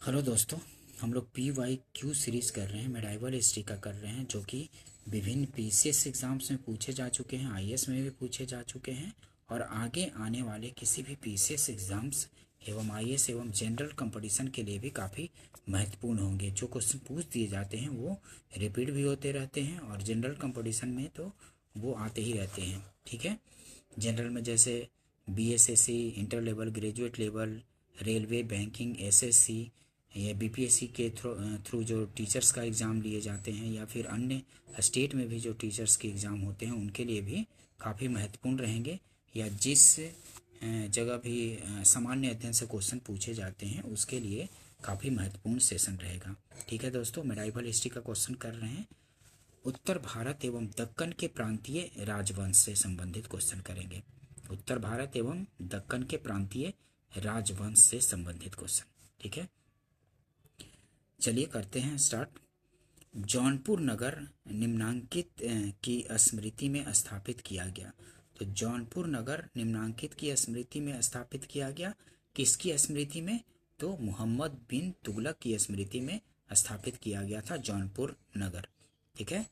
Hello दोस्तों, हम लोग PYQ सीरीज़ कर रहे हैं। मेडाइवल हिस्ट्री का कर रहे हैं, जो कि विभिन्न PCS एग्ज़ाम्स में पूछे जा चुके हैं, IAS में भी पूछे जा चुके हैं और आगे आने वाले किसी भी PCS एग्ज़ाम्स एवं IAS एवं जनरल कंपटीशन के लिए भी काफ़ी महत्वपूर्ण होंगे। जो क्वेश्चन पूछ दिए जाते हैं वो रिपीट भी होते रहते हैं और जनरल कंपटीशन में तो वो आते ही रहते हैं। ठीक है। जनरल में जैसे BSSC, inter level, graduate level, railway, banking, SSC या BPSC के थ्रू जो टीचर्स का एग्ज़ाम लिए जाते हैं या फिर अन्य स्टेट में भी जो टीचर्स के एग्ज़ाम होते हैं उनके लिए भी काफ़ी महत्वपूर्ण रहेंगे। या जिस जगह भी सामान्य अध्ययन से क्वेश्चन पूछे जाते हैं उसके लिए काफ़ी महत्वपूर्ण सेशन रहेगा। ठीक है दोस्तों, मेडाइवल हिस्ट्री का क्वेश्चन कर रहे हैं। उत्तर भारत एवं दक्कन के प्रांतीय राजवंश से संबंधित क्वेश्चन करेंगे। उत्तर भारत एवं दक्कन के प्रांतीय राजवंश से संबंधित क्वेश्चन। ठीक है, चलिए करते हैं स्टार्ट। जौनपुर नगर निम्नांकित की स्मृति में स्थापित किया गया। तो जौनपुर नगर निम्नांकित की स्मृति में स्थापित किया गया। किसकी स्मृति में? तो मोहम्मद बिन तुगलक की स्मृति में स्थापित किया गया था जौनपुर नगर। ठीक है,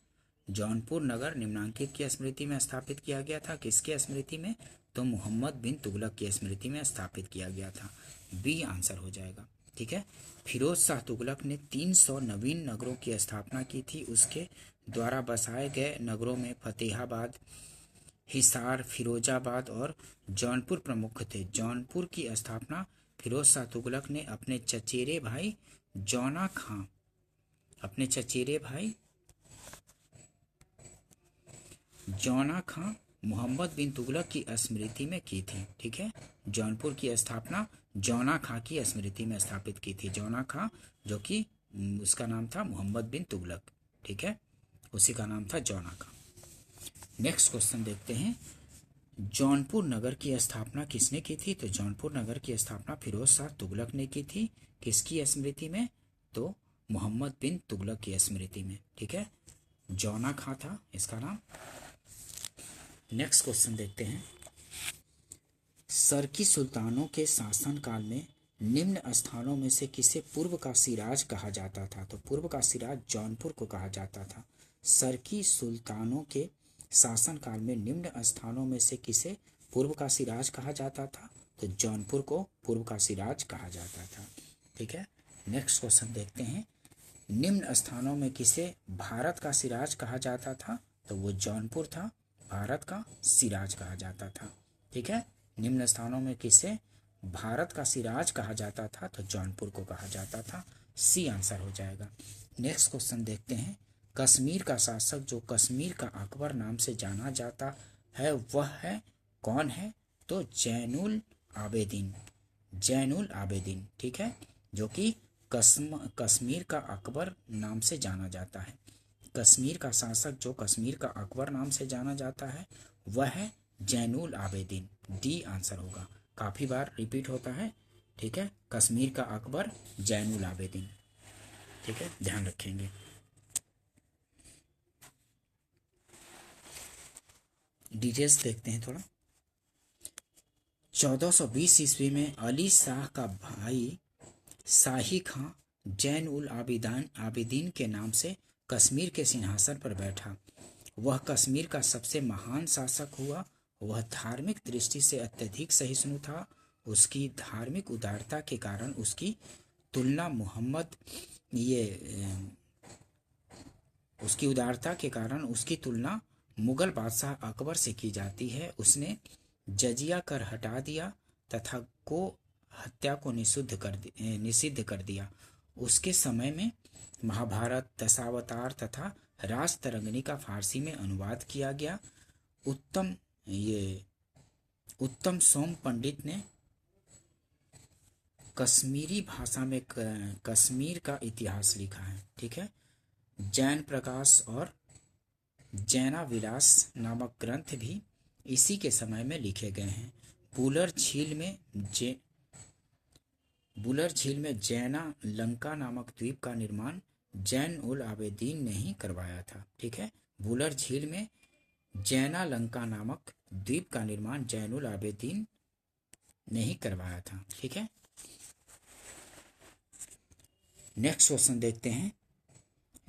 जौनपुर नगर निम्नांकित की स्मृति में स्थापित किया गया था। किसकी स्मृति में? तो मोहम्मद बिन तुगलक की स्मृति में स्थापित किया गया था। बी आंसर हो जाएगा। ठीक है, फिरोज शाह तुगलक ने 300 नवीन नगरों की स्थापना की थी। उसके द्वारा बसाए गए नगरों में फतेहाबाद, हिसार, फिरोजाबाद और जौनपुर प्रमुख थे। जौनपुर की स्थापना फिरोज शाह तुगलक ने अपने चचेरे भाई जौना खां अपने चचेरे भाई जौना खां मोहम्मद बिन तुगलक की स्मृति में की थी। ठीक है, जौनपुर की स्थापना जौना खां की स्मृति में स्थापित की थी। जौना खां जो कि उसका नाम था मोहम्मद बिन तुगलक। ठीक है, उसी का नाम था जौना खां। नेक्स्ट क्वेश्चन देखते हैं। जौनपुर नगर की स्थापना किसने की थी? तो जौनपुर नगर की स्थापना फिरोज शाह तुगलक ने की थी। किसकी स्मृति में? तो मोहम्मद बिन तुगलक की स्मृति में। ठीक है, जौना खां था इसका नाम। नेक्स्ट क्वेश्चन देखते हैं। सरकी सुल्तानों के शासनकाल में निम्न स्थानों में से किसे पूर्व का सिराज कहा जाता था? तो पूर्व का सिराज जौनपुर को कहा जाता था। सरकी सुल्तानों के शासनकाल में निम्न स्थानों में से किसे पूर्व का सिराज कहा जाता था? तो जौनपुर को पूर्व का सिराज कहा जाता था। ठीक है, नेक्स्ट क्वेश्चन देखते हैं। निम्न स्थानों में किसे भारत का सिराज कहा जाता था? तो वो जौनपुर था, भारत का सिराज कहा जाता था। ठीक है, निम्न स्थानों में किसे भारत का सिराज कहा जाता था? तो जौनपुर को कहा जाता था। सी आंसर हो जाएगा। नेक्स्ट क्वेश्चन देखते हैं। कश्मीर का शासक जो कश्मीर का अकबर नाम से जाना जाता है वह है कौन है? तो जैनुल आबेदीन। जैनुल आबेदीन। ठीक है, जो कि कश्मीर का अकबर नाम से जाना जाता है। कश्मीर का शासक जो कश्मीर का अकबर नाम से जाना जाता है वह है जैनुल आबेदीन। डी आंसर होगा, काफ़ी बार रिपीट होता है। ठीक है, कश्मीर का अकबर जैनुल आबेदीन। ठीक है, ध्यान रखेंगे। डिटेल्स देखते हैं थोड़ा। 1420 ईस्वी में अली शाह का भाई शाही खां जैन उल आबिदीन के नाम से कश्मीर के सिंहासन पर बैठा। वह कश्मीर का सबसे महान शासक हुआ। वह धार्मिक दृष्टि से अत्यधिक सहिष्णु था। उसकी धार्मिक उदारता के कारण उसकी तुलना मोहम्मद ये उसकी उदारता के कारण उसकी तुलना मुगल बादशाह अकबर से की जाती है। उसने जजिया कर हटा दिया तथा को हत्या को निषिद्ध कर दिया। उसके समय में महाभारत, दशावतार तथा राजतरंगिणी का फारसी में अनुवाद किया गया। उत्तम ये उत्तम सोम पंडित ने कश्मीरी भाषा में कश्मीर का इतिहास लिखा है। ठीक है, जैन प्रकाश और जैना विलास नामक ग्रंथ भी इसी के समय में लिखे गए हैं। बुलर झील में जैना लंका नामक द्वीप का निर्माण जैन उल आबेदीन ने ही करवाया था। ठीक है, बुलर झील में जैना लंका नामक द्वीप का निर्माण जैन उल आबेदीन ने ही करवाया था। ठीक है, नेक्स्ट क्वेश्चन देखते हैं,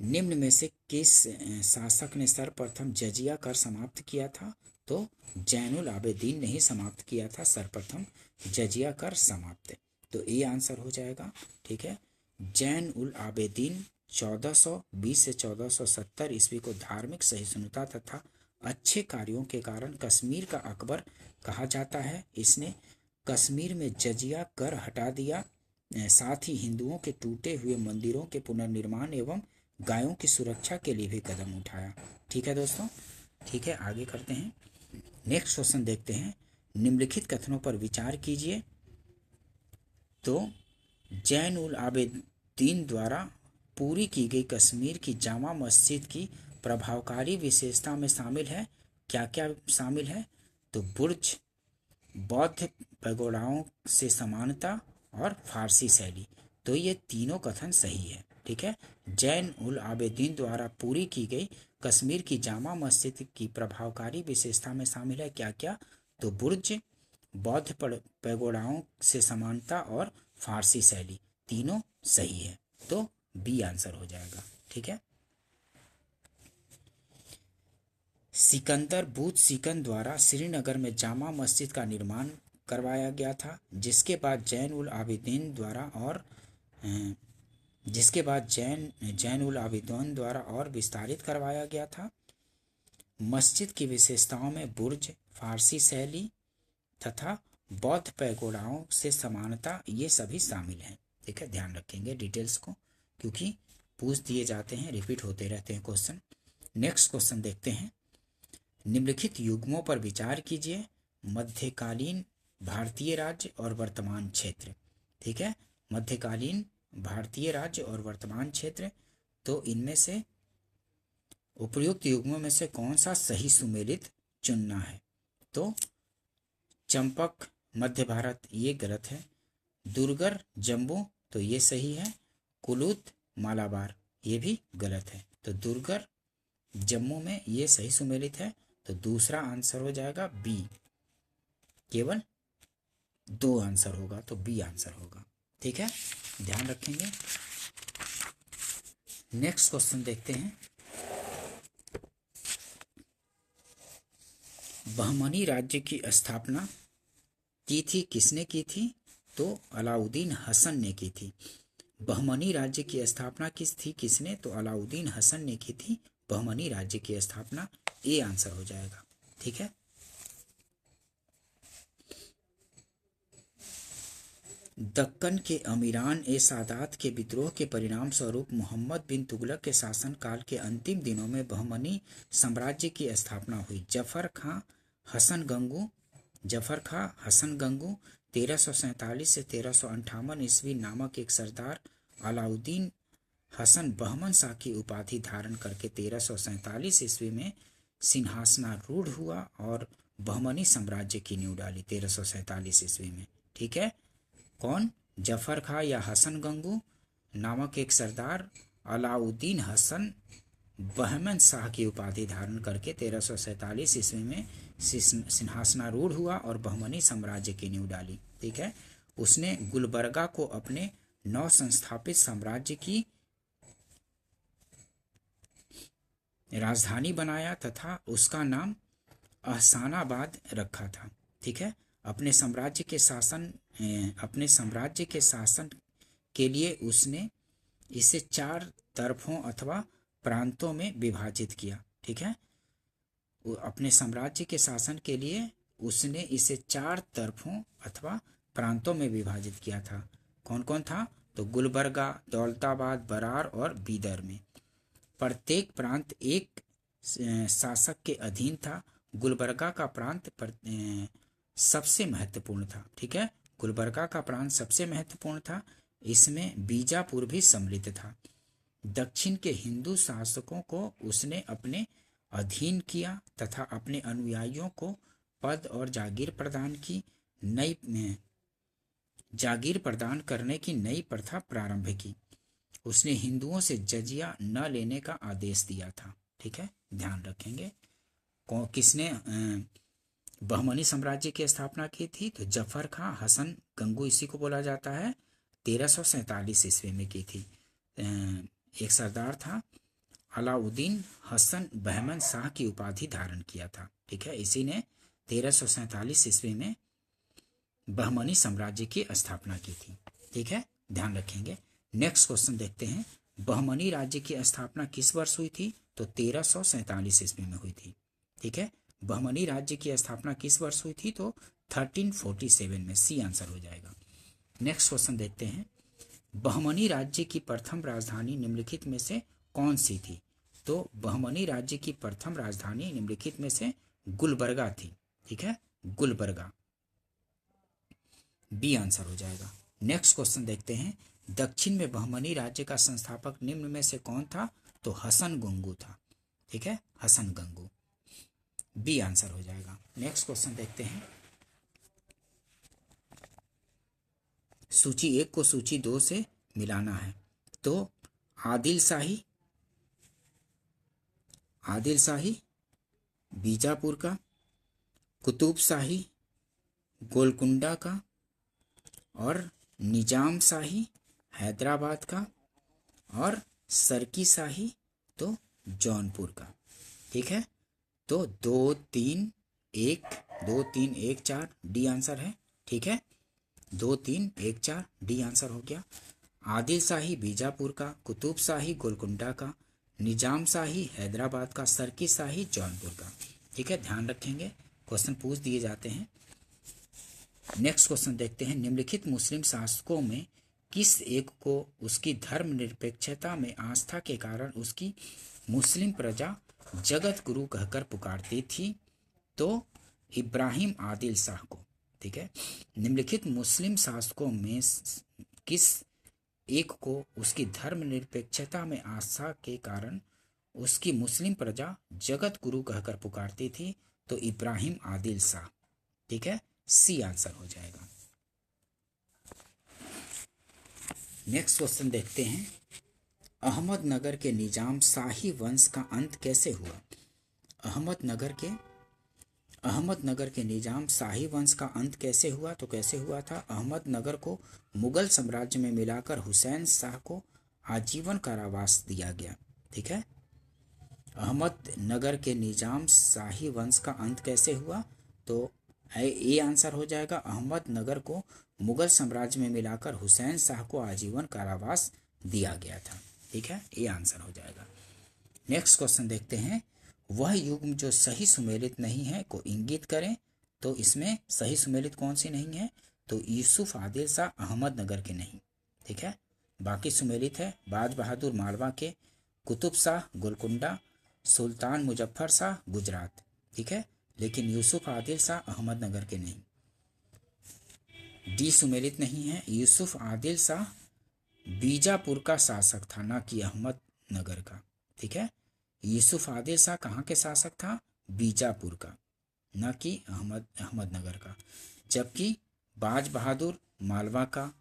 निम्न में से किस शासक ने सर्वप्रथम जजिया कर समाप्त किया था? तो जैनुल आबेदीन ने ही समाप्त किया था सर्वप्रथम जजिया कर समाप्त। तो ए आंसर हो जाएगा। ठीक है, जैन उल आबेदीन 1420 से 1470 ईस्वी को धार्मिक सहिष्णुता तथा अच्छे कार्यों के कारण कश्मीर का अकबर कहा जाता है। इसने कश्मीर में जजिया कर हटा दिया, साथ ही हिंदुओं के टूटे हुए मंदिरों के पुनर्निर्माण एवं गायों की सुरक्षा के लिए भी कदम उठाया। ठीक है दोस्तों, ठीक है, आगे करते हैं। नेक्स्ट क्वेश्चन देखते हैं, निम्नलिखित कथनों पर विचार कीजिए। तो जैन उल आबेदीन द्वारा पूरी की गई कश्मीर की जामा मस्जिद की प्रभावकारी विशेषता में शामिल है, क्या क्या शामिल है? तो बुर्ज, बौद्ध पैगोडाओं से समानता और फारसी शैली। तो ये तीनों कथन सही है। ठीक है, जैन उल आबेदीन द्वारा पूरी की गई कश्मीर की जामा मस्जिद की प्रभावकारी विशेषता में शामिल है, क्या क्या? तो बुर्ज, बौद्ध पैगोडाओं से समानता और फारसी शैली, तीनों सही है। तो बी आंसर हो जाएगा। ठीक है, सिकंदर बूत सिकंद द्वारा श्रीनगर में जामा मस्जिद का निर्माण करवाया गया था, जिसके बाद जैन उल आबिदीन द्वारा और विस्तारित करवाया गया था। मस्जिद की विशेषताओं में बुर्ज, फारसी शैली तथा बौद्ध पैगोडाओं से समानता, ये सभी शामिल हैं। ठीक है, ध्यान रखेंगे डिटेल्स को, क्योंकि पूछ दिए जाते हैं, रिपीट होते रहते हैं क्वेश्चन। नेक्स्ट क्वेश्चन देखते हैं, निम्नलिखित युग्मों पर विचार कीजिए। मध्यकालीन भारतीय राज्य और वर्तमान क्षेत्र। ठीक है, मध्यकालीन भारतीय राज्य और वर्तमान क्षेत्र। तो इनमें से उपयुक्त युग्मों में से कौन सा सही सुमेलित चुनना है? तो चंपक मध्य भारत, ये गलत है। दुर्गर जम्मू, तो ये सही है। कुलूत मालाबार, ये भी गलत है। तो दुर्गर जम्मू में ये सही सुमेलित है। तो दूसरा आंसर हो जाएगा बी। केवल 2 आंसर होगा, तो बी आंसर होगा। ठीक है, ध्यान रखेंगे। नेक्स्ट क्वेश्चन देखते हैं, बहमनी राज्य की स्थापना की थी किसने की थी? तो अलाउद्दीन हसन ने की थी। बहमनी राज्य की स्थापना किसने? तो अलाउद्दीन हसन ने की थी बहमनी राज्य की स्थापना। ए आंसर हो जाएगा। ठीक है, दक्कन के अमीरान ए सादात के विद्रोह के परिणाम स्वरूप मोहम्मद बिन तुगलक के शासनकाल के अंतिम दिनों में बहमनी साम्राज्य की स्थापना हुई। जफर खां हसन गंगू 1347 से 1358 ईस्वी नामक एक सरदार अलाउद्दीन हसन बहमन शाह की उपाधि धारण करके 1347 ईस्वी में सिंहासनारूढ़ हुआ और बहमनी साम्राज्य की नींव डाली 1347 ईस्वी में। ठीक है, कौन? जफर खां या हसन गंगू नामक एक सरदार अलाउद्दीन हसन बहमन शाह की उपाधि धारण करके 1347 ईस्वी में सिंहासनारूढ़ हुआ और बहमनी साम्राज्य की नींव डाली। ठीक है, उसने गुलबर्गा को अपने नव संस्थापित साम्राज्य की राजधानी बनाया तथा उसका नाम अहसानाबाद रखा था। ठीक है, अपने साम्राज्य के शासन के लिए उसने इसे 4 तरफों अथवा प्रांतों में विभाजित किया। ठीक है, अपने साम्राज्य के शासन के लिए उसने इसे 4 तरफों अथवा प्रांतों में विभाजित किया था। कौन कौन था? तो गुलबर्गा, दौलताबाद, बरार और बीदर में। प्रत्येक प्रांत एक शासक के अधीन था। गुलबर्गा का प्रांत सबसे महत्वपूर्ण था। ठीक है, गुलबर्गा का प्रांत सबसे महत्वपूर्ण था। इसमें बीजापुर भी सम्मिलित था। दक्षिण के हिंदू शासकों को उसने अपने अधीन किया तथा अपने अनुयायियों को पद और जागीर प्रदान करने की नई प्रथा प्रारंभ की। उसने हिंदुओं से जजिया न लेने का आदेश दिया था। ठीक है, ध्यान रखेंगे। किसने बहमनी साम्राज्य की स्थापना की थी? तो जफर खां हसन गंगू, इसी को बोला जाता है, 1347 ईस्वी में की थी। एक सरदार था, अलाउद्दीन हसन बहमन शाह की उपाधि धारण किया था। ठीक है, इसी ने 1347 ईस्वी में बहमनी साम्राज्य की स्थापना की थी। ठीक है, ध्यान रखेंगे। नेक्स्ट क्वेश्चन देखते हैं, बहमनी राज्य की स्थापना किस वर्ष हुई थी? तो 1347 ईस्वी में हुई थी। ठीक है, बहमनी राज्य की स्थापना किस वर्ष हुई थी? तो 1347 में, सी आंसर हो जाएगा। नेक्स्ट क्वेश्चन देखते हैं, बहमनी राज्य की प्रथम राजधानी निम्नलिखित में से कौन सी थी? तो बहमनी राज्य की प्रथम राजधानी निम्नलिखित में से गुलबर्गा थी। ठीक है, गुलबर्गा, बी आंसर हो जाएगा। नेक्स्ट क्वेश्चन देखते हैं, दक्षिण में बहमनी राज्य का संस्थापक निम्न में से कौन था? तो हसन गंगू था। ठीक है, हसन गंगू, बी आंसर हो जाएगा। नेक्स्ट क्वेश्चन देखते हैं, सूची 1 को सूची 2 से मिलाना है। तो आदिल शाही बीजापुर का, कुतुब शाही गोलकुंडा का, और निजाम शाही हैदराबाद का, और सरकी शाही तो जौनपुर का। ठीक है, तो 2 3 1 4 डी आंसर है। ठीक है, 2 3 1 4 डी आंसर हो गया। आदिल शाही बीजापुर का, कुतुब शाही गोलकुंडा का, निजाम शाही हैदराबाद का, सरकी शाही जौनपुर का। ठीक है, ध्यान रखेंगे, क्वेश्चन पूछ दिए जाते हैं। नेक्स्ट क्वेश्चन देखते हैं, निम्नलिखित मुस्लिम शासकों में किस एक को उसकी धर्मनिरपेक्षता में आस्था के कारण उसकी मुस्लिम प्रजा जगत गुरु कहकर पुकारती थी? तो इब्राहिम आदिल शाह को। ठीक है, निम्नलिखित मुस्लिम शासकों में किस एक को उसकी धर्मनिरपेक्षता में आस्था के कारण उसकी मुस्लिम प्रजा जगत गुरु कहकर पुकारती थी? तो इब्राहिम आदिल शाह। ठीक है, सी आंसर हो जाएगा। नेक्स्ट क्वेश्चन देखते हैं, अहमदनगर के निजाम शाही वंश का अंत कैसे हुआ? अहमदनगर के निजाम शाही वंश का अंत कैसे हुआ? तो कैसे हुआ था? अहमदनगर को मुगल साम्राज्य में मिलाकर हुसैन शाह को आजीवन कारावास दिया गया। ठीक है, अहमदनगर के निजाम शाही वंश का अंत कैसे हुआ? तो ए आंसर हो जाएगा। अहमदनगर को मुगल साम्राज्य में मिलाकर हुसैन शाह को आजीवन कारावास दिया गया था। ठीक है, ए आंसर हो जाएगा। नेक्स्ट क्वेश्चन देखते हैं, वह युग्म जो सही सुमेलित नहीं है को इंगित करें। तो इसमें सही सुमेलित कौन सी नहीं है? तो यूसुफ आदिल शाह अहमदनगर के नहीं। ठीक है, बाकी सुमेलित है, बाज बहादुर मालवा के, कुतुब शाह गोलकुंडा, सुल्तान मुजफ्फर शाह गुजरात। ठीक है, लेकिन यूसुफ आदिल शाह अहमदनगर के नहीं। डी सुमेलित नहीं है, यूसुफ आदिल शाह बीजापुर का शासक था, ना कि अहमदनगर का। ठीक है, यूसुफ आदिल शाह कहाँ के शासक था? बीजापुर का, ना कि अहमदनगर का। जबकि बाज बहादुर मालवा का,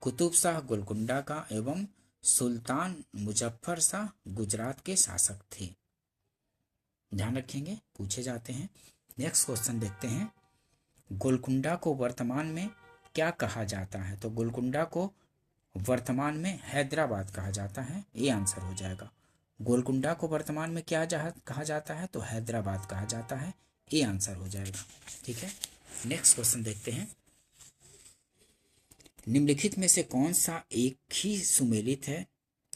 कुतुब शाह गोलकुंडा का एवं सुल्तान मुजफ्फर शाह गुजरात के शासक थे। ध्यान रखेंगे, पूछे जाते हैं। नेक्स्ट क्वेश्चन देखते हैं, गोलकुंडा को वर्तमान में क्या कहा जाता है? तो गोलकुंडा को वर्तमान में हैदराबाद कहा जाता है। ये आंसर हो जाएगा। गोलकुंडा को वर्तमान में क्या कहा जाता है? तो हैदराबाद कहा जाता है। ये आंसर हो जाएगा। ठीक है, नेक्स्ट क्वेश्चन देखते हैं, निम्नलिखित में से कौन सा एक ही सुमेलित है?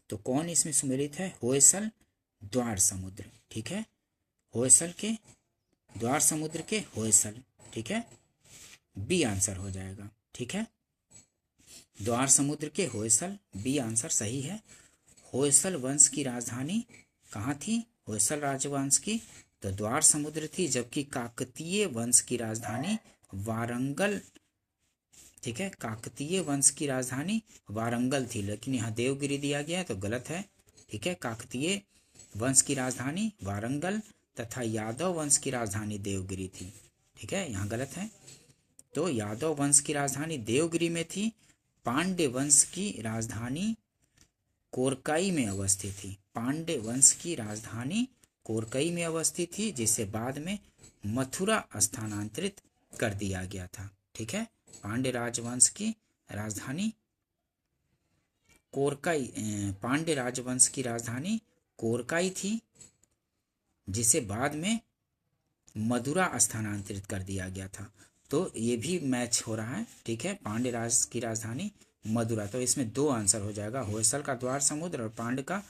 तो कौन इसमें सुमेलित है? होयसल द्वार समुद्र। ठीक है, होयसल के द्वार समुद्र के होयसल। ठीक है, बी आंसर हो जाएगा। ठीक है, द्वार समुद्र के होयसल, बी आंसर सही है। होयसल वंश की राजधानी कहाँ थी? होयसल राजवंश की तो द्वार समुद्र थी, जबकि काकतीय वंश की राजधानी वारंगल। ठीक है, काकतीय वंश की राजधानी वारंगल थी, लेकिन यहाँ देवगिरी दिया गया है तो गलत है। ठीक है, काकतीय वंश की राजधानी वारंगल तथा यादव वंश की राजधानी देवगिरी थी। ठीक है, यहाँ गलत है। तो यादव वंश की राजधानी देवगिरी में थी, पांड्य वंश की राजधानी कोरकाई में अवस्थित थी। पांड्य वंश की राजधानी कोरकाई में अवस्थित थी, जिसे बाद में मथुरा स्थानांतरित कर दिया गया था। ठीक है, पांड्य राजवंश की राजधानी कोरकाई पांड्य राजवंश की राजधानी कोरकाई थी, जिसे बाद में मदुरा स्थानांतरित कर दिया गया था। तो ये भी मैच हो रहा है, ठीक है। पांड्य राज की राजधानी मदुरा, तो इसमें दो आंसर हो जाएगा, होयसल का द्वार समुद्र और पांड्य का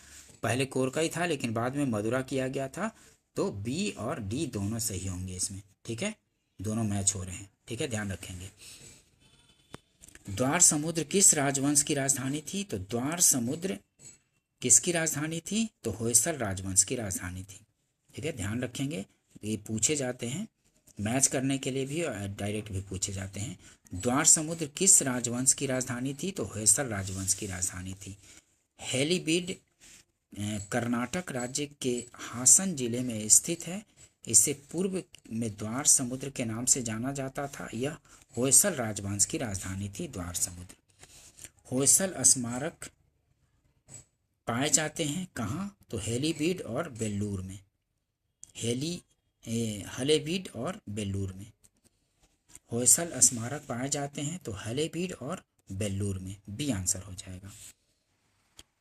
पहले कोरकाई था लेकिन बाद में मदुरा किया गया था। तो बी और डी दोनों सही होंगे इसमें, ठीक है, दोनों मैच हो रहे हैं, ठीक है, ध्यान रखेंगे। द्वार समुद्र किस राजवंश की राजधानी थी? तो द्वार समुद्र किसकी राजधानी थी? तो होयसल राजवंश की राजधानी थी, ठीक है, ध्यान रखेंगे। ये पूछे जाते हैं मैच करने के लिए भी और डायरेक्ट भी पूछे जाते हैं। द्वार समुद्र किस राजवंश की राजधानी थी? तो होयसल राजवंश की राजधानी थी। हेलीबीड कर्नाटक राज्य के हासन जिले में स्थित है। इसे पूर्व में द्वार समुद्र के नाम से जाना जाता था। यह होयसल राजवंश की राजधानी थी द्वार समुद्र। होयसल स्मारक पाए जाते हैं कहाँ? तो हेलीबीड और बेल्लूर में, हलेबीड और बेल्लूर में होयसल स्मारक पाए जाते हैं, तो हलेबीड और बेल्लूर में, बी आंसर हो जाएगा।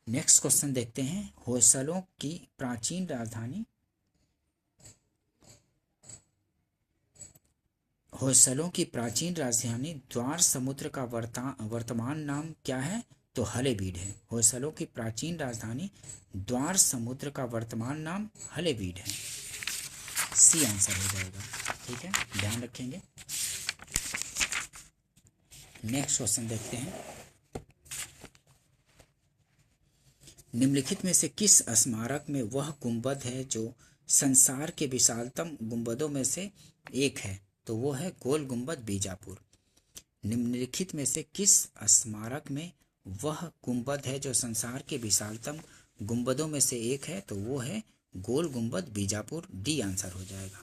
नेक्स्ट क्वेश्चन देखते हैं। होयसलों की प्राचीन राजधानी, होयसलों की प्राचीन राजधानी द्वार समुद्र का वर्तमान नाम क्या है? तो हलेबीड है। होयसलों की प्राचीन राजधानी द्वार समुद्र का वर्तमान नाम हलेबीड है, सी आंसर हो जाएगा, ठीक है, ध्यान रखेंगे। नेक्स्ट क्वेश्चन देखते हैं। निम्नलिखित में से किस स्मारक में वह गुंबद है जो संसार के विशालतम गुंबदों में से एक है? तो वो है गोल गुंबद बीजापुर। निम्नलिखित में से किस स्मारक में वह गुंबद है जो संसार के विशालतम गुंबदों में से एक है? तो वो है गोल गुंबद बीजापुर, डी आंसर हो जाएगा,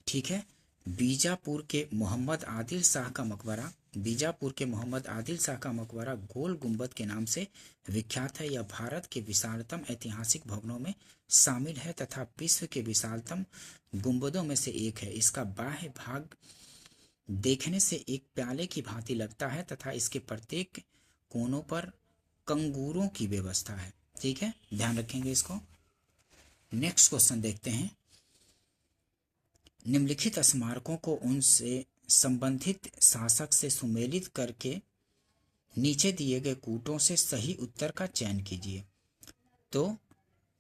ठीक है। बीजापुर के मोहम्मद आदिल शाह का मकबरा, बीजापुर के मोहम्मद आदिल शाह का मकबरा गोल गुंबद के नाम से विख्यात है। यह भारत के विशालतम ऐतिहासिक भवनों में शामिल है तथा विश्व के विशालतम गुंबदों में से एक है। इसका बाह्य भाग देखने से एक प्याले की भांति लगता है तथा इसके प्रत्येक कोनों पर कंगूरों की व्यवस्था है, ठीक है, ध्यान रखेंगे इसको। नेक्स्ट क्वेश्चन देखते हैं। निम्नलिखित स्मारकों को उनसे संबंधित शासक से सुमेलित करके नीचे दिए गए कूटों से सही उत्तर का चयन कीजिए। तो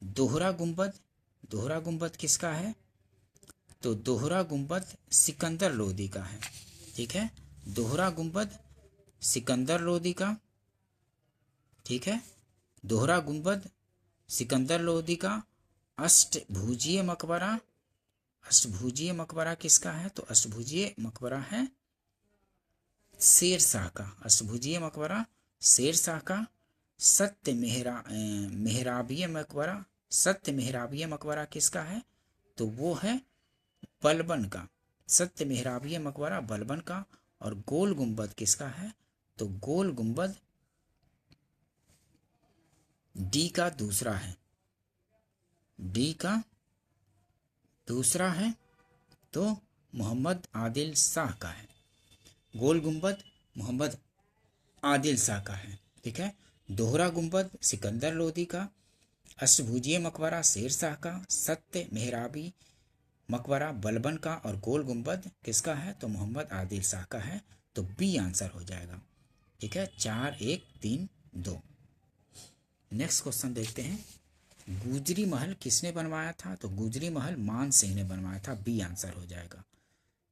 दोहरा गुंबद किसका है? तो दोहरा गुंबद सिकंदर लोदी का है, ठीक है, दोहरा गुंबद सिकंदर लोदी का, ठीक है, दोहरा गुंबद सिकंदर लोदी का। अष्टभुजीय मकबरा किसका है? तो अष्टभुजीय मकबरा है शेर शाह का, अष्टभुजीय मकबरा शेर शाह का। सत्य मेहराबीय मकबरा किसका है? तो वो है बलबन का, सत्य मेहराबीय मकबरा बलबन का। और गोल गुंबद किसका है? तो गोल गुंबद डी का दूसरा है, डी का दूसरा है, तो मोहम्मद आदिल शाह का है। गोल गुंबद मोहम्मद आदिल शाह का है, ठीक है। दोहरा गुंबद सिकंदर लोदी का, अष्टभुजीय मकबरा शेर शाह का, सत्य मेहराबी मकबरा बलबन का और गोल गुंबद किसका है? तो मोहम्मद आदिल शाह का है, तो बी आंसर हो जाएगा, ठीक है। 4 1 3 2। नेक्स्ट क्वेश्चन देखते हैं। गुजरी महल किसने बनवाया था? तो गुजरी महल मान सिंह ने बनवाया था, बी आंसर हो जाएगा।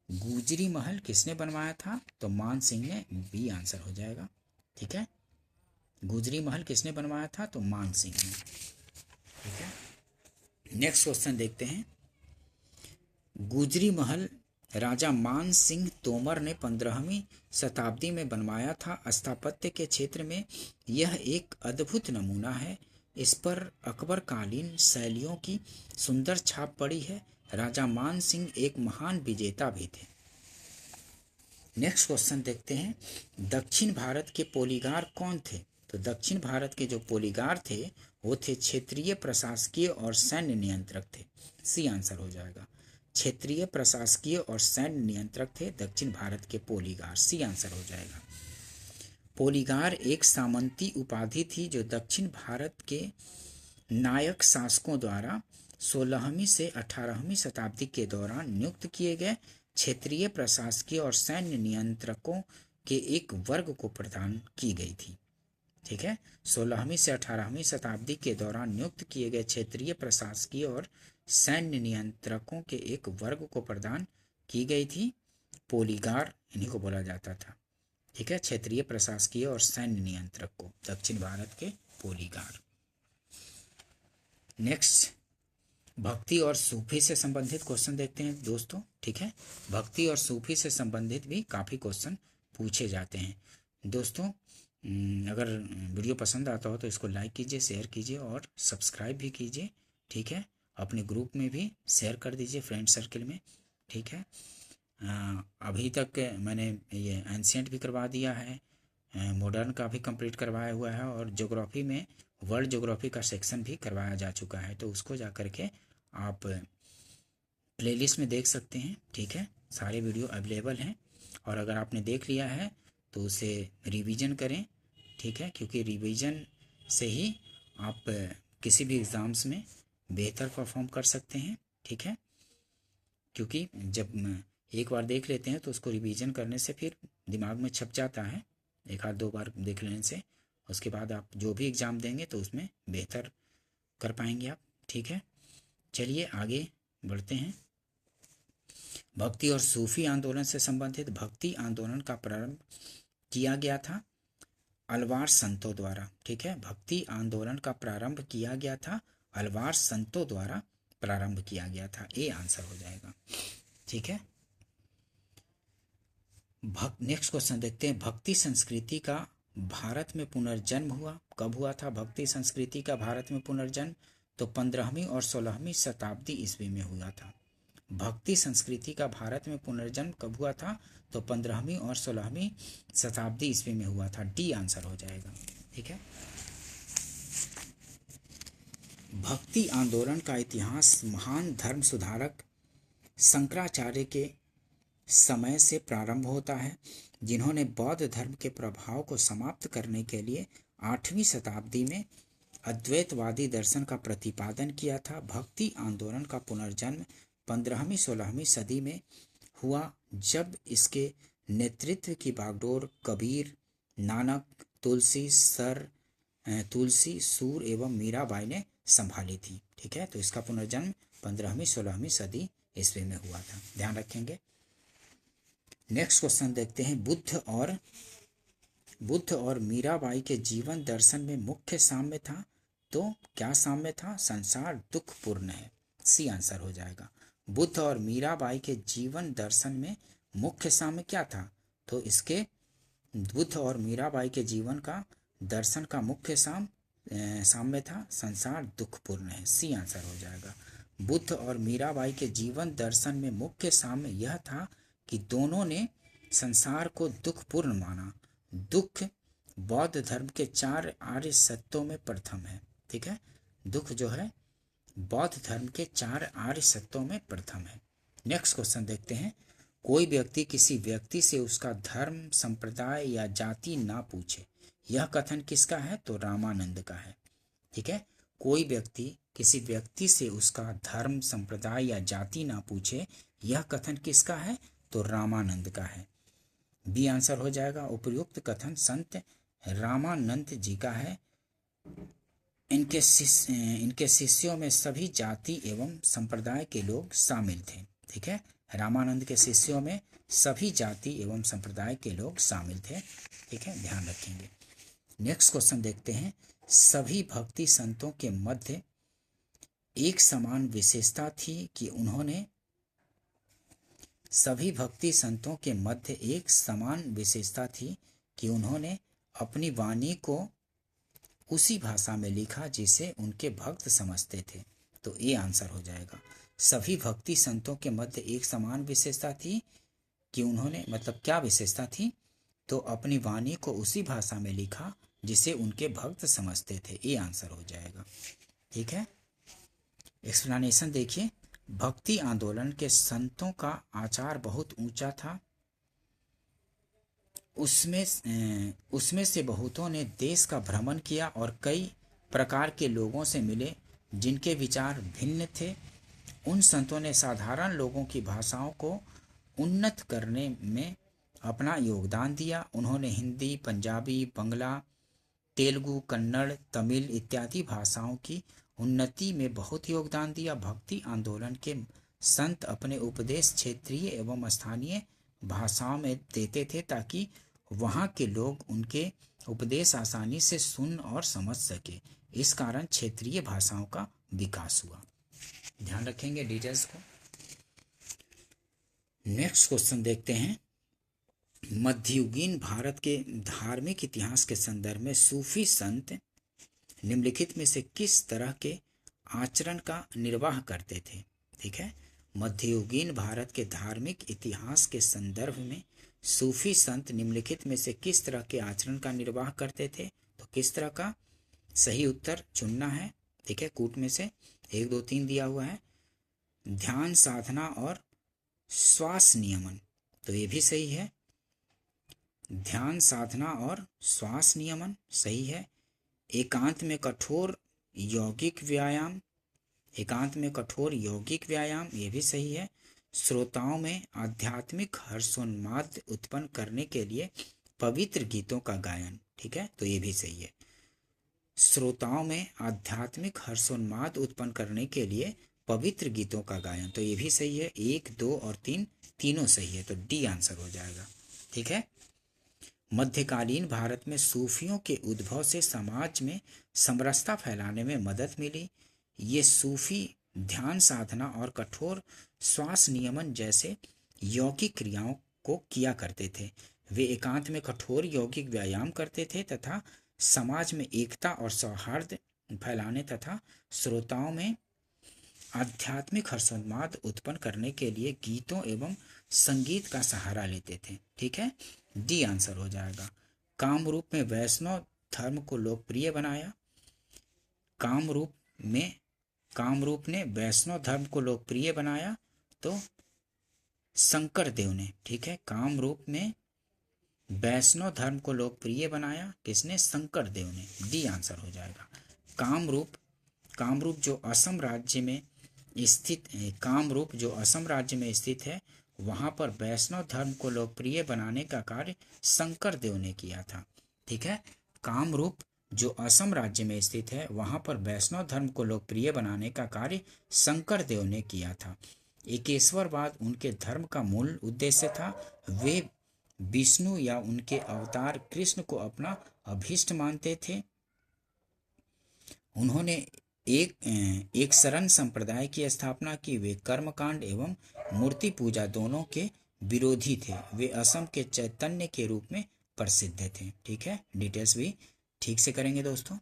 गुजरी महल किसने बनवाया था? तो मान सिंह ने, बी आंसर हो जाएगा, ठीक है। गुजरी महल किसने बनवाया था? तो मान सिंह ने, ठीक है। नेक्स्ट क्वेश्चन देखते हैं। गुजरी महल राजा मान सिंह तोमर ने 15वीं शताब्दी में बनवाया था। स्थापत्य के क्षेत्र में यह एक अद्भुत नमूना है। इस पर अकबर कालीन शैलियों की सुंदर छाप पड़ी है। राजा मान सिंह एक महान विजेता भी थे। नेक्स्ट क्वेश्चन देखते हैं। दक्षिण भारत के पोलीगार कौन थे? तो दक्षिण भारत के जो पोलीगार थे वो थे क्षेत्रीय प्रशासकीय और सैन्य नियंत्रक थे, सी आंसर हो जाएगा। क्षेत्रीय प्रशासकीय और सैन्य नियंत्रक थे दक्षिण भारत के पोलीगार, सी आंसर हो जाएगा। पोलीगार एक सामंती उपाधि थी जो दक्षिण भारत के नायक शासकों द्वारा 16वीं से 18वीं शताब्दी के दौरान नियुक्त किए गए क्षेत्रीय प्रशासकीय और सैन्य नियंत्रकों के एक वर्ग को प्रदान की गई थी। ठीक है, 16वीं से 18वीं शताब्दी के दौरान नियुक्त किए गए क्षेत्रीय प्रशासकीय और सैन्य नियंत्रकों के एक वर्ग को प्रदान की गई थी। पोलीगार इन्हीं को बोला जाता था। ठीक है, क्षेत्रीय प्रशासकीय और सैन्य नियंत्रक को दक्षिण भारत के पोलीगार। नेक्स्ट, भक्ति और सूफी से संबंधित क्वेश्चन देखते हैं दोस्तों। ठीक है, भक्ति और सूफी से संबंधित भी काफ़ी क्वेश्चन पूछे जाते हैं दोस्तों। अगर वीडियो पसंद आता हो तो इसको लाइक कीजिए, शेयर कीजिए और सब्सक्राइब भी कीजिए। ठीक है, अपने ग्रुप में भी शेयर कर दीजिए, फ्रेंड सर्कल में। ठीक है, अभी तक मैंने ये एंशिएंट भी करवा दिया है, मॉडर्न का भी कंप्लीट करवाया हुआ है और ज्योग्राफी में वर्ल्ड ज्योग्राफी का सेक्शन भी करवाया जा चुका है, तो उसको जा कर के आप प्लेलिस्ट में देख सकते हैं। ठीक है, सारे वीडियो अवेलेबल हैं और अगर आपने देख लिया है तो उसे रिवीजन करें। ठीक है, क्योंकि रिवीजन से ही आप किसी भी एग्ज़ाम्स में बेहतर परफॉर्म कर सकते हैं। ठीक है, क्योंकि जब एक बार देख लेते हैं तो उसको रिवीजन करने से फिर दिमाग में छप जाता है, एक आध दो बार देख लेने से। उसके बाद आप जो भी एग्ज़ाम देंगे तो उसमें बेहतर कर पाएंगे आप। ठीक है, चलिए आगे बढ़ते हैं। भक्ति और सूफी आंदोलन से संबंधित, भक्ति आंदोलन का प्रारंभ किया गया था अलवार संतों द्वारा। ठीक है, भक्ति आंदोलन का प्रारंभ किया गया था अलवार संतों द्वारा प्रारंभ किया गया था। ए आंसर हो जाएगा। ठीक है, नेक्स्ट क्वेश्चन देखते हैं। भक्ति संस्कृति का भारत में पुनर्जन्म हुआ, कब हुआ था भक्ति संस्कृति का भारत में पुनर्जन्म? तो 15वीं और 16वीं शताब्दी ईस्वी में हुआ था। भक्ति संस्कृति का भारत में पुनर्जन्म कब हुआ था? तो 15वीं और 16वीं शताब्दी ईस्वी में हुआ था। डी आंसर हो जाएगा। ठीक है, भक्ति आंदोलन का इतिहास महान धर्म सुधारक शंकराचार्य के समय से प्रारंभ होता है, जिन्होंने बौद्ध धर्म के प्रभाव को समाप्त करने के लिए 8वीं शताब्दी में अद्वैतवादी दर्शन का प्रतिपादन किया था। भक्ति आंदोलन का पुनर्जन्म 15वीं-16वीं सदी में हुआ, जब इसके नेतृत्व की बागडोर कबीर, नानक, तुलसी, सूर एवं मीराबाई ने संभाली थी। ठीक है, तो इसका पुनर्जन्म 15वीं-16वीं सदी ईस्वी में हुआ था, ध्यान रखेंगे। नेक्स्ट क्वेश्चन देखते हैं। बुद्ध और मीराबाई के जीवन दर्शन में मुख्य साम्य था, तो क्या साम्य था? संसार दुखपूर्ण है। सी आंसर हो जाएगा। बुद्ध और मीराबाई के जीवन दर्शन में मुख्य साम्य क्या था? तो इसके बुद्ध और मीराबाई के जीवन का दर्शन का मुख्य साम्य था संसार दुखपूर्ण है। सी आंसर हो जाएगा। बुद्ध और मीराबाई के जीवन दर्शन में मुख्य साम्य यह था कि दोनों ने संसार को दुखपूर्ण माना। दुख बौद्ध धर्म के 4 आर्य सत्यों में प्रथम है। ठीक है, दुख जो है बौद्ध धर्म के 4 आर्य सत्यों में प्रथम है। नेक्स्ट क्वेश्चन देखते हैं। कोई व्यक्ति किसी व्यक्ति से उसका धर्म, संप्रदाय या जाति ना पूछे, यह कथन किसका है? तो रामानंद का है। ठीक है, कोई व्यक्ति किसी व्यक्ति से उसका धर्म, संप्रदाय या जाति ना पूछे, यह कथन किसका है? तो रामानंद का है। बी आंसर हो जाएगा। उपयुक्त कथन संत रामानंद जी का है। इनके शिष्यों में सभी जाति एवं संप्रदाय के लोग शामिल थे। ठीक है, रामानंद के शिष्यों में सभी जाति एवं संप्रदाय के लोग शामिल थे। ठीक है, ध्यान रखेंगे। नेक्स्ट क्वेश्चन देखते हैं। सभी भक्ति संतों के मध्य एक समान विशेषता थी कि उन्होंने अपनी वाणी को उसी भाषा में लिखा जिसे उनके भक्त समझते थे। तो ये आंसर हो जाएगा। सभी भक्ति संतों के मध्य एक समान विशेषता थी कि उन्होंने, मतलब क्या विशेषता थी? तो अपनी वाणी को उसी भाषा में लिखा जिसे उनके भक्त समझते थे। ये आंसर हो जाएगा। ठीक है, एक्सप्लेनेशन देखिए। भक्ति आंदोलन के संतों का आचार बहुत ऊंचा था। उसमें से बहुतों ने देश का भ्रमण किया और कई प्रकार के लोगों से मिले जिनके विचार भिन्न थे। उन संतों ने साधारण लोगों की भाषाओं को उन्नत करने में अपना योगदान दिया। उन्होंने हिंदी, पंजाबी, बंगला, तेलुगु, कन्नड़, तमिल इत्यादि भाषाओं की उन्नति में बहुत योगदान दिया। भक्ति आंदोलन के संत अपने उपदेश क्षेत्रीय एवं स्थानीय भाषाओं में देते थे ताकि वहाँ के लोग उनके उपदेश आसानी से सुन और समझ सके। इस कारण क्षेत्रीय भाषाओं का विकास हुआ। ध्यान रखेंगे डिटेल्स को। नेक्स्ट क्वेश्चन देखते हैं। मध्ययुगीन भारत के धार्मिक इतिहास के संदर्भ में सूफी संत निम्नलिखित में से किस तरह के आचरण का निर्वाह करते थे? ठीक है, मध्ययुगीन भारत के धार्मिक इतिहास के संदर्भ में सूफी संत निम्नलिखित में से किस तरह के आचरण का निर्वाह करते थे? तो किस तरह का सही उत्तर चुनना है। ठीक है, कूट में से 1, 2, 3 दिया हुआ है। ध्यान साधना और श्वास नियमन, तो ये भी सही है। ध्यान साधना और श्वास नियमन सही है। एकांत में कठोर यौगिक व्यायाम, एकांत में कठोर यौगिक व्यायाम, ये भी सही है। श्रोताओं में आध्यात्मिक हर्षोन्माद उत्पन्न करने के लिए पवित्र गीतों का गायन, ठीक है, तो ये भी सही है। श्रोताओं में आध्यात्मिक हर्षोन्माद उत्पन्न करने के लिए पवित्र गीतों का गायन, तो ये भी सही है। 1, 2 और 3 तीनों सही है, तो डी आंसर हो जाएगा। ठीक है। मध्यकालीन भारत में सूफियों के उद्भव से समाज में समरसता फैलाने में मदद मिली। ये सूफी ध्यान साधना और कठोर श्वास नियमन जैसे यौगिक क्रियाओं को किया करते थे। वे एकांत में कठोर यौगिक व्यायाम करते थे तथा समाज में एकता और सौहार्द फैलाने तथा श्रोताओं में आध्यात्मिक हर्षोन्माद उत्पन्न करने के लिए गीतों एवं संगीत का सहारा लेते थे। ठीक है, डी आंसर हो जाएगा। कामरूप में वैष्णव धर्म को लोकप्रिय बनाया। कामरूप ने वैष्णव धर्म को लोकप्रिय बनाया, तो शंकर देव ने। ठीक है, कामरूप में वैष्णव धर्म को लोकप्रिय बनाया किसने? शंकर देव ने। डी आंसर हो जाएगा। कामरूप जो असम राज्य में स्थित है, कामरूप जो असम राज्य में स्थित है, वहां पर वैष्णव धर्म को लोकप्रिय बनाने का कार्य शंकर देव ने किया था। ठीक है, कामरूप जो असम राज्य में स्थित है, वहां पर वैष्णव धर्म को लोकप्रिय बनाने का कार्य शंकर देव ने किया था। एकेश्वरवाद उनके धर्म का मूल उद्देश्य था। वे विष्णु या उनके अवतार कृष्ण को अपना अभीष्ट मानते थे। उन्होंने एक शरण संप्रदाय की स्थापना की। वे कर्मकांड एवं मूर्ति पूजा दोनों के विरोधी थे। वे असम के चैतन्य के रूप में प्रसिद्ध थे। ठीक है, डिटेल्स भी ठीक से करेंगे दोस्तों।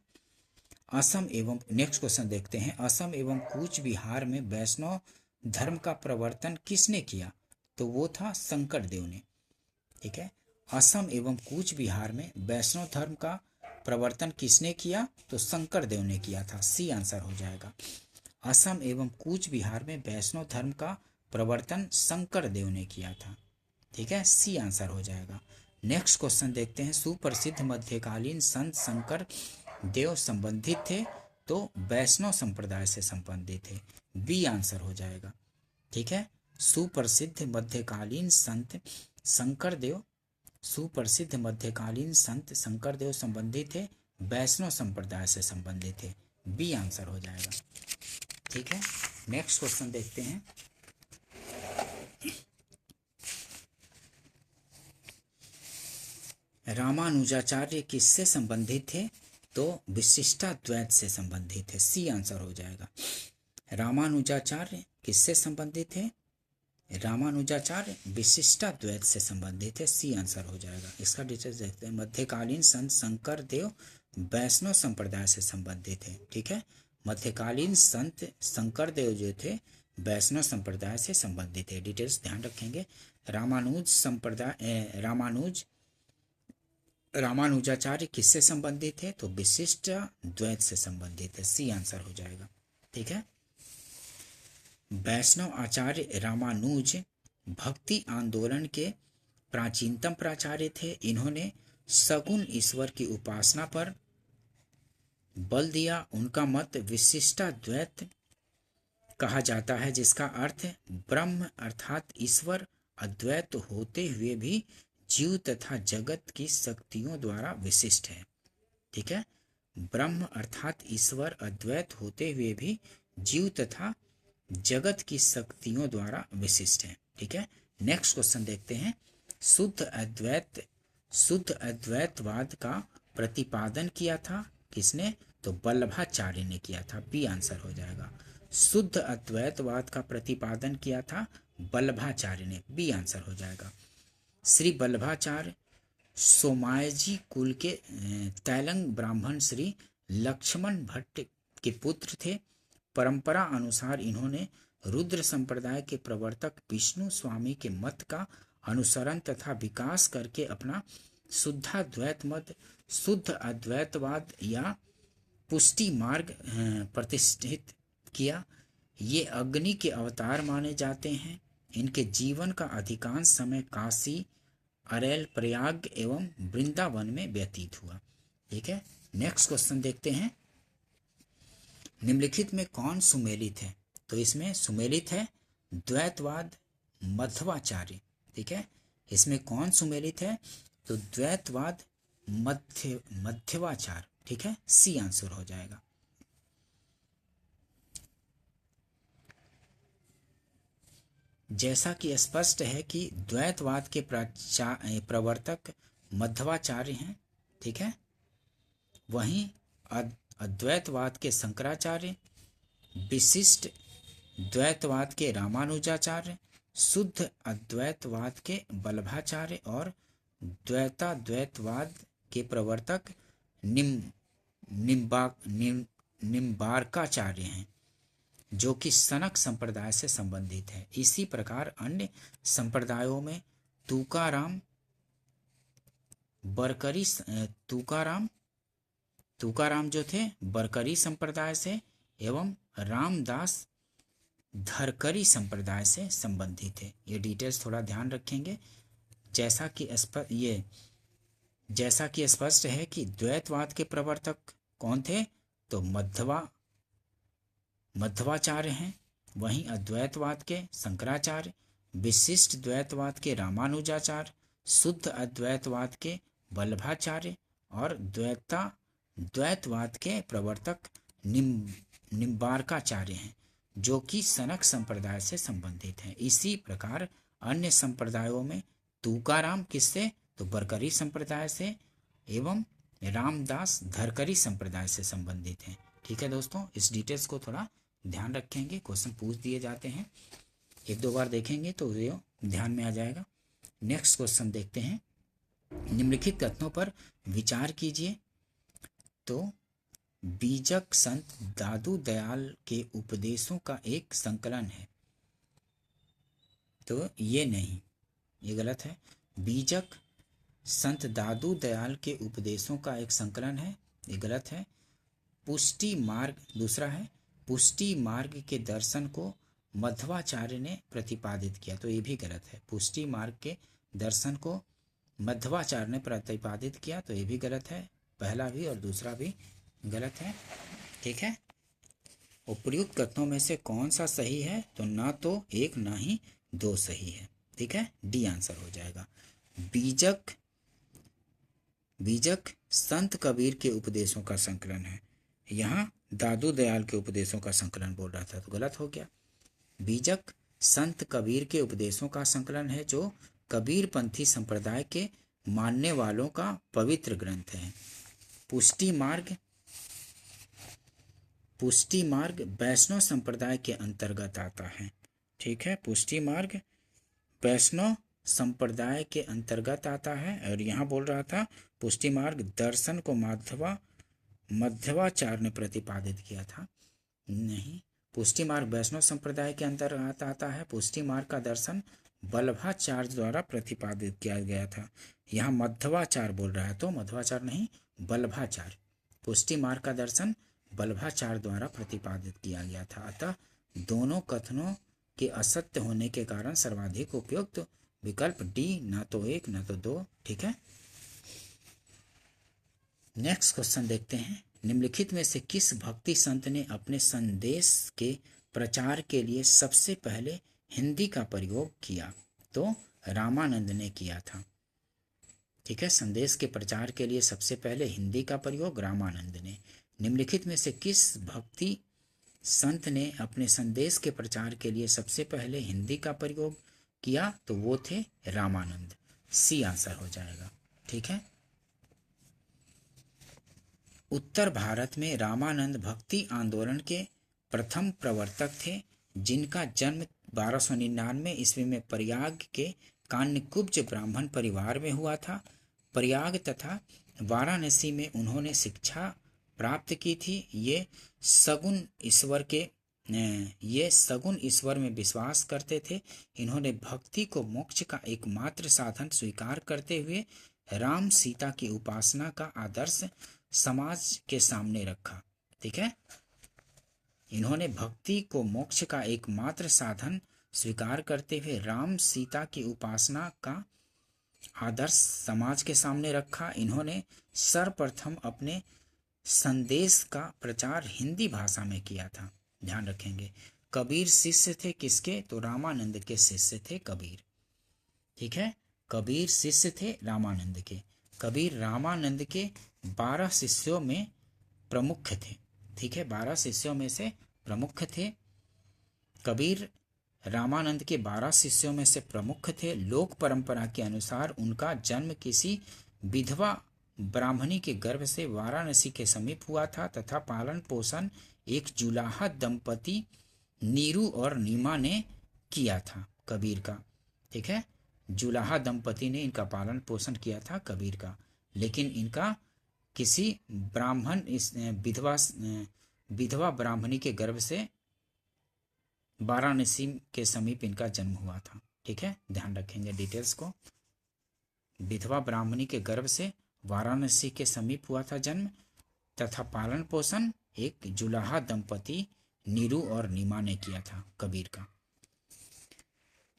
असम एवं नेक्स्ट क्वेश्चन देखते हैं। असम एवं कूच बिहार में वैष्णव धर्म का प्रवर्तन किसने किया? तो वो था शंकर देव ने। ठीक है, असम एवं कूच बिहार में वैष्णव धर्म का प्रवर्तन किसने किया? तो शंकर देव ने किया था। सी आंसर हो जाएगा। असम एवं कूच बिहार में वैष्णव धर्म का प्रवर्तन शंकर देव ने किया था। ठीक है, सी आंसर हो जाएगा। नेक्स्ट क्वेश्चन देखते हैं। सुप्रसिद्ध मध्यकालीन संत शंकर देव संबंधित थे, तो वैष्णव संप्रदाय से संबंधित थे। बी आंसर हो जाएगा। ठीक है, सुप्रसिद्ध मध्यकालीन संत शंकर देव संबंधित थे, वैष्णव संप्रदाय से संबंधित थे। बी आंसर हो जाएगा। ठीक है, नेक्स्ट क्वेश्चन देखते हैं। रामानुजाचार्य किससे संबंधित थे? तो विशिष्टाद्वैत से संबंधित थे। सी आंसर हो जाएगा। रामानुजाचार्य किससे संबंधित थे? रामानुजाचार्य विशिष्टाद्वैत से संबंधित है। सी आंसर हो जाएगा। इसका डिटेल्स देखते हैं। मध्यकालीन संत शंकर देव वैष्णव संप्रदाय से संबंधित है। ठीक है, मध्यकालीन संत शंकर देव जो थे वैष्णव संप्रदाय से संबंधित है। डिटेल्स ध्यान रखेंगे। रामानुजाचार्य किससे संबंधित है? तो विशिष्ट द्वैत से संबंधित है। सी आंसर हो जाएगा। ठीक है, वैष्णव आचार्य रामानुज भक्ति आंदोलन के प्राचीनतम प्राचार्य थे। इन्होंने सगुण ईश्वर की उपासना पर बल दिया। उनका मत विशिष्टाद्वैत कहा जाता है, जिसका अर्थ ब्रह्म अर्थात ईश्वर अद्वैत होते हुए भी जीव तथा जगत की शक्तियों द्वारा विशिष्ट है। ठीक है, ब्रह्म अर्थात ईश्वर अद्वैत होते हुए भी जीव तथा जगत की शक्तियों द्वारा विशिष्ट है। ठीक है, नेक्स्ट क्वेश्चन देखते हैं। शुद्ध अद्वैतवाद का प्रतिपादन किया था किसने? तो वल्लभाचार्य ने किया था। बी आंसर हो जाएगा। शुद्ध अद्वैतवाद का प्रतिपादन किया था वल्लभाचार्य ने। बी आंसर हो जाएगा। श्री वल्लभाचार्य सोमायजी कुल के तैलंग ब्राह्मण श्री लक्ष्मण भट्ट के पुत्र थे। परंपरा अनुसार इन्होंने रुद्र संप्रदाय के प्रवर्तक विष्णु स्वामी के मत का अनुसरण तथा विकास करके अपना शुद्धाद्वैत मत, शुद्ध अद्वैतवाद या पुष्टि मार्ग प्रतिष्ठित किया। ये अग्नि के अवतार माने जाते हैं। इनके जीवन का अधिकांश समय काशी, अरेल, प्रयाग एवं वृंदावन में व्यतीत हुआ। ठीक है, नेक्स्ट क्वेश्चन देखते हैं। निम्नलिखित में कौन सुमेलित है? तो इसमें सुमेलित है द्वैतवाद मध्वाचार्य। ठीक है, इसमें कौन सुमेलित है? तो द्वैतवाद मध्वाचार्य। ठीक है, सी आंसर हो जाएगा। जैसा कि स्पष्ट है कि द्वैतवाद के प्रवर्तक मध्वाचार्य हैं। ठीक है, वहीं अद्वैतवाद के शंकराचार्य, विशिष्ट द्वैतवाद के रामानुजाचार्य, शुद्ध अद्वैतवाद के वल्लभाचार्य और द्वैताद्वैतवाद के प्रवर्तक निम्बार्काचार्य हैं, जो कि सनक संप्रदाय से संबंधित है। इसी प्रकार अन्य संप्रदायों में तुकाराम जो थे बरकरी संप्रदाय से एवं रामदास धरकरी संप्रदाय से संबंधित है। ये डिटेल्स थोड़ा ध्यान रखेंगे। जैसा कि स्पष्ट है कि द्वैतवाद के प्रवर्तक कौन थे? तो मध्वाचार्य हैं। वहीं अद्वैतवाद के शंकराचार्य, विशिष्ट द्वैतवाद के रामानुजाचार्य, शुद्ध अद्वैतवाद के वल्लभाचार्य और द्वैतवाद के प्रवर्तक निम्बार्काचार्य हैं, जो कि सनक संप्रदाय से संबंधित हैं। इसी प्रकार अन्य संप्रदायों में तुकाराम किससे? तो बरकरी संप्रदाय से एवं रामदास धरकरी संप्रदाय से संबंधित हैं। ठीक है दोस्तों, इस डिटेल्स को थोड़ा ध्यान रखेंगे। क्वेश्चन पूछ दिए जाते हैं, एक दो बार देखेंगे तो ये ध्यान में आ जाएगा। नेक्स्ट क्वेश्चन देखते हैं। निम्नलिखित कथनों पर विचार कीजिए। तो बीजक संत दादू दयाल के उपदेशों का एक संकलन है। तो ये नहीं, ये गलत है। बीजक संत दादू दयाल के उपदेशों का एक संकलन है, ये गलत है। पुष्टि मार्ग दूसरा है। पुष्टि मार्ग के दर्शन को मध्वाचार्य ने प्रतिपादित किया, तो ये भी गलत है। पुष्टि मार्ग के दर्शन को मध्वाचार्य ने प्रतिपादित किया, तो ये भी गलत है। पहला भी और दूसरा भी गलत है। ठीक है, उपर्युक्त कथनों में से कौन सा सही है? तो ना तो एक ना ही दो सही है। ठीक है, डी आंसर हो जाएगा। बीजक संत कबीर के उपदेशों का संकलन है। यहाँ दादू दयाल के उपदेशों का संकलन बोल रहा था, तो गलत हो गया। बीजक संत कबीर के उपदेशों का संकलन है, जो कबीरपंथी संप्रदाय के मानने वालों का पवित्र ग्रंथ है। पुष्टि मार्ग वैष्णव संप्रदाय के अंतर्गत आता है। ठीक है, पुष्टि मार्ग वैष्णव संप्रदाय के अंतर्गत आता है। और यहाँ बोल रहा था पुष्टि मार्ग दर्शन को मध्वाचार्य ने प्रतिपादित किया था। नहीं, पुष्टि मार्ग वैष्णव संप्रदाय के अंतर्गत आता है। पुष्टि मार्ग का दर्शन वल्लभाचार्य द्वारा प्रतिपादित किया गया था। यहाँ मध्वाचार्य बोल रहा है, तो मध्वाचार्य नहीं वल्लभाचार्य। पुष्टि मार्ग का दर्शन वल्लभाचार्य द्वारा प्रतिपादित किया गया था। अतः दोनों कथनों के असत्य होने के कारण सर्वाधिक उपयुक्त विकल्प डी, ना तो एक ना तो दो। ठीक है, नेक्स्ट क्वेश्चन देखते हैं। निम्नलिखित में से किस भक्ति संत ने अपने संदेश के प्रचार के लिए सबसे पहले हिंदी का प्रयोग किया? तो रामानंद ने किया था। ठीक है, संदेश के प्रचार के लिए सबसे पहले हिंदी का प्रयोग रामानंद ने। निम्नलिखित में से किस भक्ति संत ने अपने संदेश के प्रचार के लिए सबसे पहले हिंदी का प्रयोग किया? तो वो थे रामानंद। सी आंसर हो जाएगा। ठीक है, उत्तर भारत में रामानंद भक्ति आंदोलन के प्रथम प्रवर्तक थे, जिनका जन्म 1299 ईस्वी में प्रयाग के कान्यकुब्ज ब्राह्मण परिवार में हुआ था। प्रयाग तथा वाराणसी में उन्होंने शिक्षा प्राप्त की थी। ये सगुण ईश्वर में विश्वास करते थे। इन्होंने भक्ति को मोक्ष का एकमात्र साधन स्वीकार करते हुए राम सीता की उपासना का आदर्श समाज के सामने रखा। ठीक है, इन्होंने भक्ति को मोक्ष का एकमात्र साधन स्वीकार करते हुए राम सीता की उपासना का आदर्श समाज के सामने रखा। इन्होंने सर्वप्रथम अपने संदेश का प्रचार हिंदी भाषा में किया था। ध्यान रखेंगे, कबीर शिष्य थे किसके? तो रामानंद के शिष्य थे कबीर। ठीक है, कबीर शिष्य थे रामानंद के। कबीर रामानंद के 12 शिष्यों में प्रमुख थे। ठीक है, 12 शिष्यों में से प्रमुख थे। कबीर रामानंद के 12 शिष्यों में से प्रमुख थे। लोक परंपरा के अनुसार उनका जन्म किसी विधवा ब्राह्मणी के गर्भ से वाराणसी के समीप हुआ था तथा पालन पोषण एक जुलाहा दंपति नीरू और नीमा ने किया था कबीर का। ठीक है, जुलाहा दंपति ने इनका पालन पोषण किया था कबीर का, लेकिन इनका किसी ब्राह्मण इस विधवा ब्राह्मणी के गर्भ से वाराणसी के समीप इनका जन्म हुआ था। ठीक है, ध्यान रखेंगे डिटेल्स को। विधवा ब्राह्मणी के गर्भ से वाराणसी के समीप हुआ था जन्म तथा पालन पोषण एक जुलाहा दंपति नीरू और नीमा ने किया था कबीर का।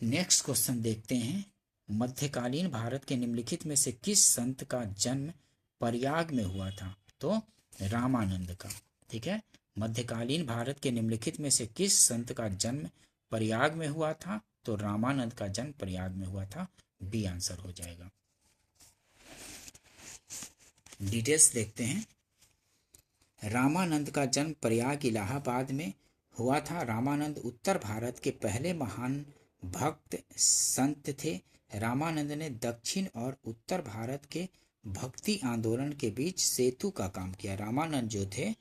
नेक्स्ट क्वेश्चन देखते हैं। मध्यकालीन भारत के निम्नलिखित में से किस संत का जन्म प्रयाग में हुआ था? तो रामानंद का। ठीक है, मध्यकालीन भारत के निम्नलिखित में से किस संत का जन्म प्रयाग में हुआ था? तो रामानंद का जन्म प्रयाग में हुआ था। बी आंसर हो जाएगा। डिटेल्स देखते हैं। रामानंद का जन्म प्रयाग इलाहाबाद में हुआ था। रामानंद उत्तर भारत के पहले महान भक्त संत थे। रामानंद ने दक्षिण और उत्तर भारत के भक्ति आंदोलन के बीच सेतु का काम किया। रामानंद जो थे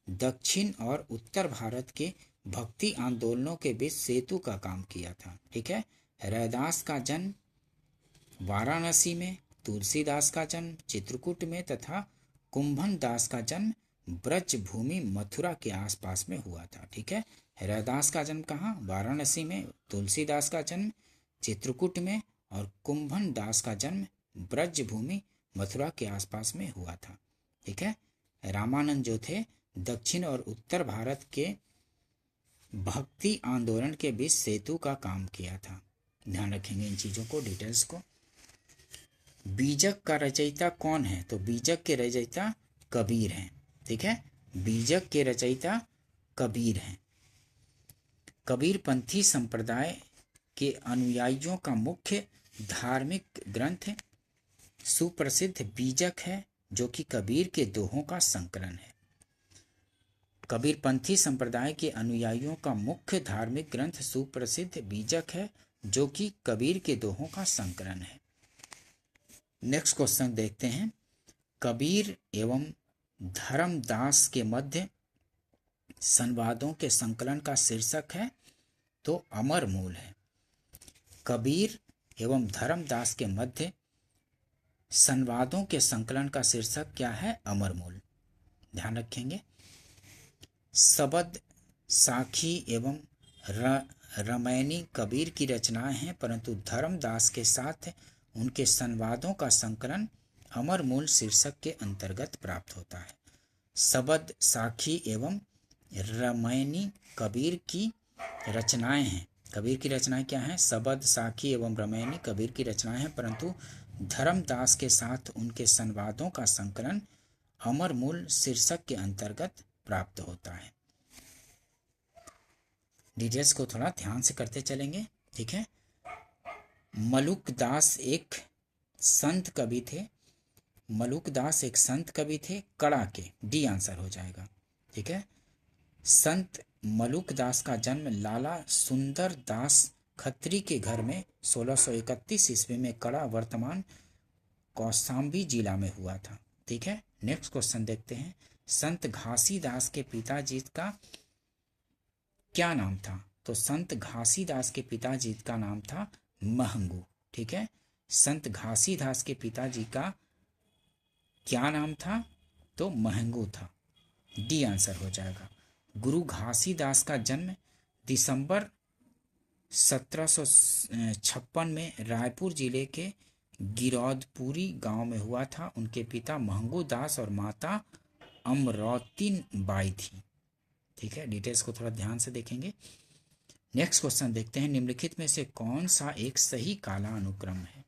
दक्षिण और उत्तर भारत के भक्ति आंदोलनों के बीच सेतु का काम किया था। ठीक है, रैदास का जन्म वाराणसी में, तुलसीदास का जन्म चित्रकूट में तथा कुंभन दास का जन्म ब्रज भूमि मथुरा के आसपास में हुआ था। ठीक है, रैदास का जन्म कहाँ? वाराणसी में, तुलसीदास का जन्म चित्रकूट में और कुंभन दास का जन्म ब्रज भूमि मथुरा के आसपास में हुआ था। ठीक है, रामानंद जो थे दक्षिण और उत्तर भारत के भक्ति आंदोलन के बीच सेतु का काम किया था। ध्यान रखेंगे इन चीजों को, डिटेल्स को। बीजक का रचयिता कौन है? तो बीजक के रचयिता कबीर हैं। ठीक है, बीजक के रचयिता कबीर हैं। कबीर पंथी संप्रदाय के अनुयायियों का मुख्य धार्मिक ग्रंथ सुप्रसिद्ध बीजक है, जो कि कबीर के दोहों का संकलन है। कबीर पंथी संप्रदाय के अनुयायियों का मुख्य धार्मिक ग्रंथ सुप्रसिद्ध बीजक है, जो कि कबीर के दोहों का संकलन है। नेक्स्ट क्वेश्चन देखते हैं। कबीर एवं धर्मदास के मध्य संवादों के संकलन का शीर्षक है तो अमर मूल है। कबीर एवं धर्मदास के मध्य संवादों के संकलन का शीर्षक क्या है? अमर मूल। ध्यान रखेंगे। शबद, साखी एवं रमैनी कबीर की रचनाएं हैं, परंतु धर्मदास के साथ उनके संवादों का संकलन अमर मूल शीर्षक के अंतर्गत प्राप्त होता है। शबद, साखी एवं रमैनी कबीर की रचनाएं हैं। कबीर की रचनाएं क्या हैं? सबद, साखी एवं रामायणी कबीर की रचनाएं हैं, परंतु धर्मदास के साथ उनके संवादों का संकलन अमर मूल शीर्षक के अंतर्गत प्राप्त होता है। डिटेल्स को थोड़ा ध्यान से करते चलेंगे, ठीक है। मलुकदास एक संत कवि थे। मलुकदास एक संत कवि थे, कड़ा के, डी आंसर हो जाएगा, ठीक है। संत मलुकदास का जन्म लाला सुंदर दास खत्री के घर में 1631 ईस्वी में कड़ा वर्तमान कौशाम्बी जिला में हुआ था, ठीक है। नेक्स्ट क्वेश्चन देखते हैं। संत घासीदास के पिताजी का क्या नाम था? तो संत घासीदास के पिताजी का नाम था महंगू, ठीक है। संत घासीदास के पिताजी का क्या नाम था? तो महंगू था, डी आंसर हो जाएगा। गुरु घासीदास का जन्म दिसंबर 1756 में रायपुर जिले के गिरौदपुरी गांव में हुआ था। उनके पिता महंगू दास और माता अमरौती बाई थी, ठीक है। डिटेल्स को थोड़ा ध्यान से देखेंगे। नेक्स्ट क्वेश्चन देखते हैं। निम्नलिखित में से कौन सा एक सही कालानुक्रम है?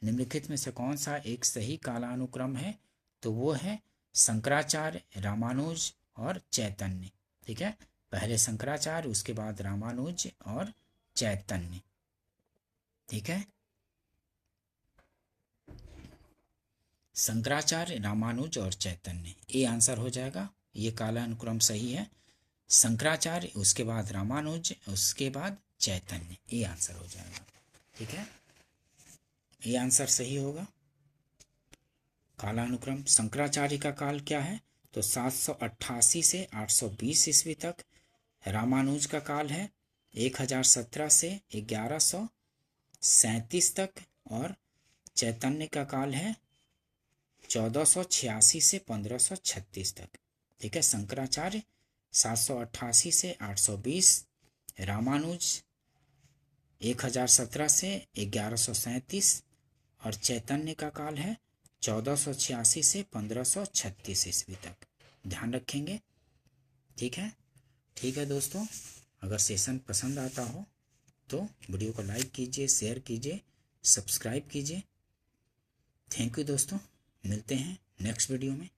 निम्नलिखित में से कौन सा एक सही कालानुक्रम है? तो वो है शंकराचार्य, रामानुज और चैतन्य, ठीक है। पहले शंकराचार्य, उसके बाद रामानुज और चैतन्य, ठीक है। शंकराचार्य, रामानुज और चैतन्य, ये आंसर हो जाएगा। ये कालानुक्रम सही है। शंकराचार्य, उसके बाद रामानुज, उसके बाद चैतन्य, ये आंसर हो जाएगा, ठीक है। ये आंसर सही होगा। कालानुक्रम शंकराचार्य का काल क्या है? तो 788 से 820 ईस्वी तक। रामानुज का काल है 1017 से 1137 तक। और चैतन्य का काल है 1486 से 1536 तक, ठीक है। शंकराचार्य 788 से 820, रामानुज 1017 से 1137 और चैतन्य का काल है 1486 से 1536 ईस्वी तक। ध्यान रखेंगे, ठीक है। ठीक है दोस्तों, अगर सेशन पसंद आता हो तो वीडियो को लाइक कीजिए, शेयर कीजिए, सब्सक्राइब कीजिए। थैंक यू दोस्तों, मिलते हैं नेक्स्ट वीडियो में।